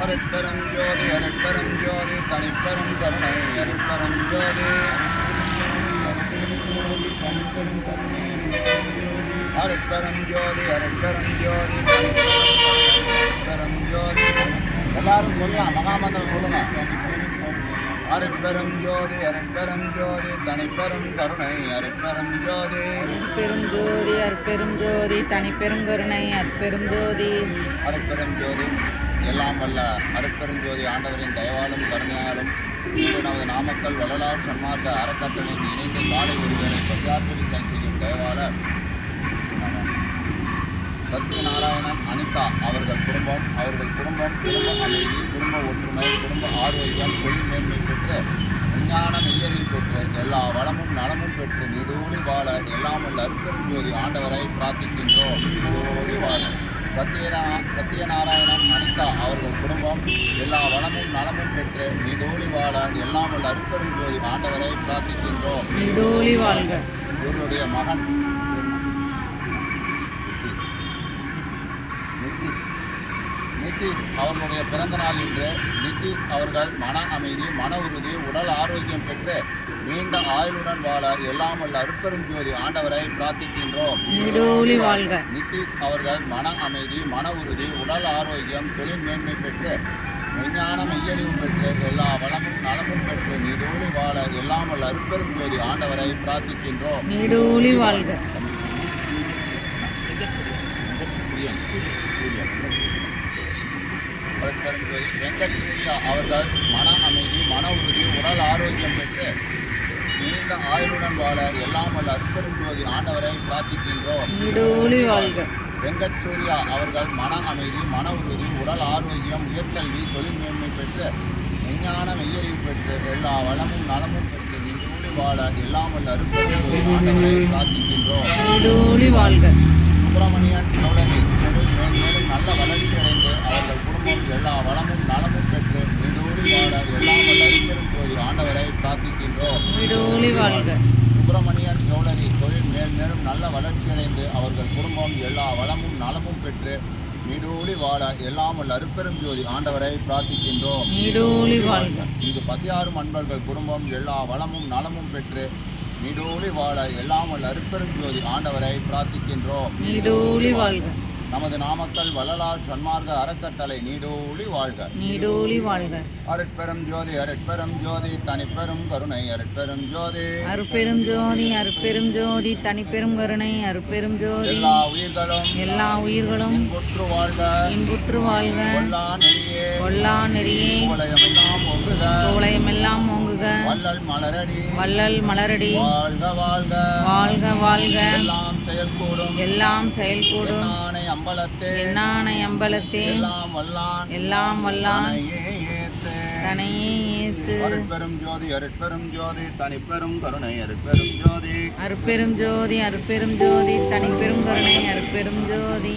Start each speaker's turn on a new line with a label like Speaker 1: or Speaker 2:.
Speaker 1: அருட்பெரும் ஜோதி அருட்பெரும் ஜோதி தனிப்பெரும் கருணை அருட்பெரும் ஜோதி அருட்பெரும் ஜோதி அருட்பெரும் ஜோதி அருட்பெரும் ஜோதி. எல்லாரும் சொல்லலாம், மகாமந்திரம் சொல்லுங்க. அருட்பெரும் ஜோதி அருட்பெரும் ஜோதி தனிப்பெரும் கருணை அருட்பெரும் ஜோதி.
Speaker 2: பெரும் ஜோதி அற்பெரும் ஜோதி தனிப்பெரும் கருணை அற்பெரும் ஜோதி.
Speaker 1: அருட்பெரும் ஜோதி எல்லாம் வல்ல அருட்பெரும் ஜோதி ஆண்டவரின் தயவாலும் கருணையாலும் நமது நாமக்கல் வள்ளலார் சன்மார்க்க அறக்கட்டளையின் இணைந்து காலை ஒருவேளை பிரச்சாரத்தில் செய்யும் தயவால சத்யநாராயணன் அனிதா அவர்கள் குடும்பம் குடும்ப அமைதி, குடும்ப ஒற்றுமை, குடும்ப ஆரோக்கியம், தொழில் மேன்மை பெற்று விஞ்ஞான மெய்யறிவு பெற்று எல்லா வளமும் நலமும் பெற்று நீடூழி வாழ எல்லாம் உள்ள அருட்பெரும் ஜோதி ஆண்டவரை பிரார்த்திக்கின்றோம். நீடூழி வாழ சத்யநாராயணன் அனிதா அவர்கள் குடும்பம் எல்லா வளமும் நலமும் பெற்று நீடூழி வாழ எல்லாம் உள்ள அருட்பெரும் ஜோதி ஆண்டவரை பிரார்த்திக்கின்றோம்.
Speaker 2: நீடூழி வாழ்க.
Speaker 1: இவருடைய மகன் நிதிஷ் அவர்களுடைய பிறந்த நாள் இன்று. நிதிஷ் அவர்கள் மன அமைதி, மன உறுதி, உடல் ஆரோக்கியம் பெற்று நீண்ட ஆயுளுடன் வாழ எல்லாம் உள்ள அருட்பெரும் ஜோதி ஆண்டவரை பிரார்த்திக்கின்றோம். நிதிஷ் அவர்கள் மன அமைதி, மன உறுதி, உடல் ஆரோக்கியம், தொழில் மேன்மை பெற்று விஞ்ஞான மெய்யறிவு பெற்று எல்லா வளமும் நலமும் பெற்று நீடூழி வாழ எல்லாம் உள்ள அருட்பெரும் ஜோதி ஆண்டவரை பிரார்த்திக்கின்றோம்.
Speaker 2: நீடூழி வாழ்க.
Speaker 1: அருட்பெரும் ஜோதி வெங்கட் சூர்யா அவர்கள் மன அமைதி, மன உறுதி, உடல் ஆரோக்கியம் பெற்று நீண்ட ஆயுளுடன் வாழ எல்லாம் வல்ல அருட்பெரும் ஜோதி ஆண்டவரை பிரார்த்திக்கின்றோம். வெங்கட் சூர்யா அவர்கள் மன அமைதி, மன உறுதி, உடல் ஆரோக்கியம், உயர்கல்வி, தொழில் மேன்மை பெற்று விஞ்ஞான மெய்யறிவு பெற்று எல்லா வளமும் நலமும் பெற்று நீடூழி வாழ எல்லாம் வல்ல அருட்பெரும் ஜோதி ஆண்டவரை பிரார்த்திக்கின்றோம். சுப்பிரமணியன் சௌடரி மேலும் நல்ல வளர்ச்சி அடைந்து அவர்கள் குடும்பம் எல்லா வளமும் நலமும் பெற்று நீடூழி வாழ எல்லாம் வல்ல அருட்பெரும் ஜோதி ஆண்டவரை பிரார்த்திக்கின்றோம். சுப்பிரமணியன் சௌடரி தொழில் மேலும் நல்ல வளர்ச்சி அடைந்து அவர்கள் குடும்பம் எல்லா வளமும் நலமும் பெற்று நீடூழி வாழ எல்லாம் வல்ல அருட்பெரும் ஜோதி ஆண்டவரை பிரார்த்திக்கின்றோம். இது 16 அன்பர்கள் குடும்பம் எல்லா வளமும் நலமும் பெற்று நீடூழி வாழ எல்லாம் வல்ல அருட்பெரும் ஜோதி ஆண்டவரை பிரார்த்திக்கின்றோம். நமது நாமக்கல் வள்ளலார் சன்மார்க்க அறக்கட்டளை நீடூழி வாழ்க.
Speaker 2: நீடூழி வாழ்க.
Speaker 1: அருட்பெரும் ஜோதி அருட்பெரும் ஜோதி தனிப்பெரும் கருணை அருட்பெரும் ஜோதி.
Speaker 2: அருட்பெரும் ஜோதி அருட்பெரும் ஜோதி தனிப்பெரும் கருணை அருட்பெரும் ஜோதி. எல்லா உயிர்களும்
Speaker 1: இன்புற்று வாழ்க.
Speaker 2: இன்புற்று வாழ்க.
Speaker 1: கொல்லா நெறியே
Speaker 2: கோலயமெல்லாம் ஓங்குக.
Speaker 1: வள்ளல் மலரடி
Speaker 2: வாழ்க
Speaker 1: வாழ்க
Speaker 2: வாழ்க வாழ்க.
Speaker 1: எல்லாம் செயல்கூடும்
Speaker 2: எண்ணானை அம்பலத்தே எல்லாம் வல்லான் தனையே ஏத்து.
Speaker 1: அருட்பெரும் ஜோதி அருட்பெரும் ஜோதி தனிப்பெரும் கருணை அருட்பெரும் ஜோதி.
Speaker 2: அருட்பெரும் ஜோதி அருட்பெரும் ஜோதி தனிப்பெரும் கருணை அருட்பெரும் ஜோதி.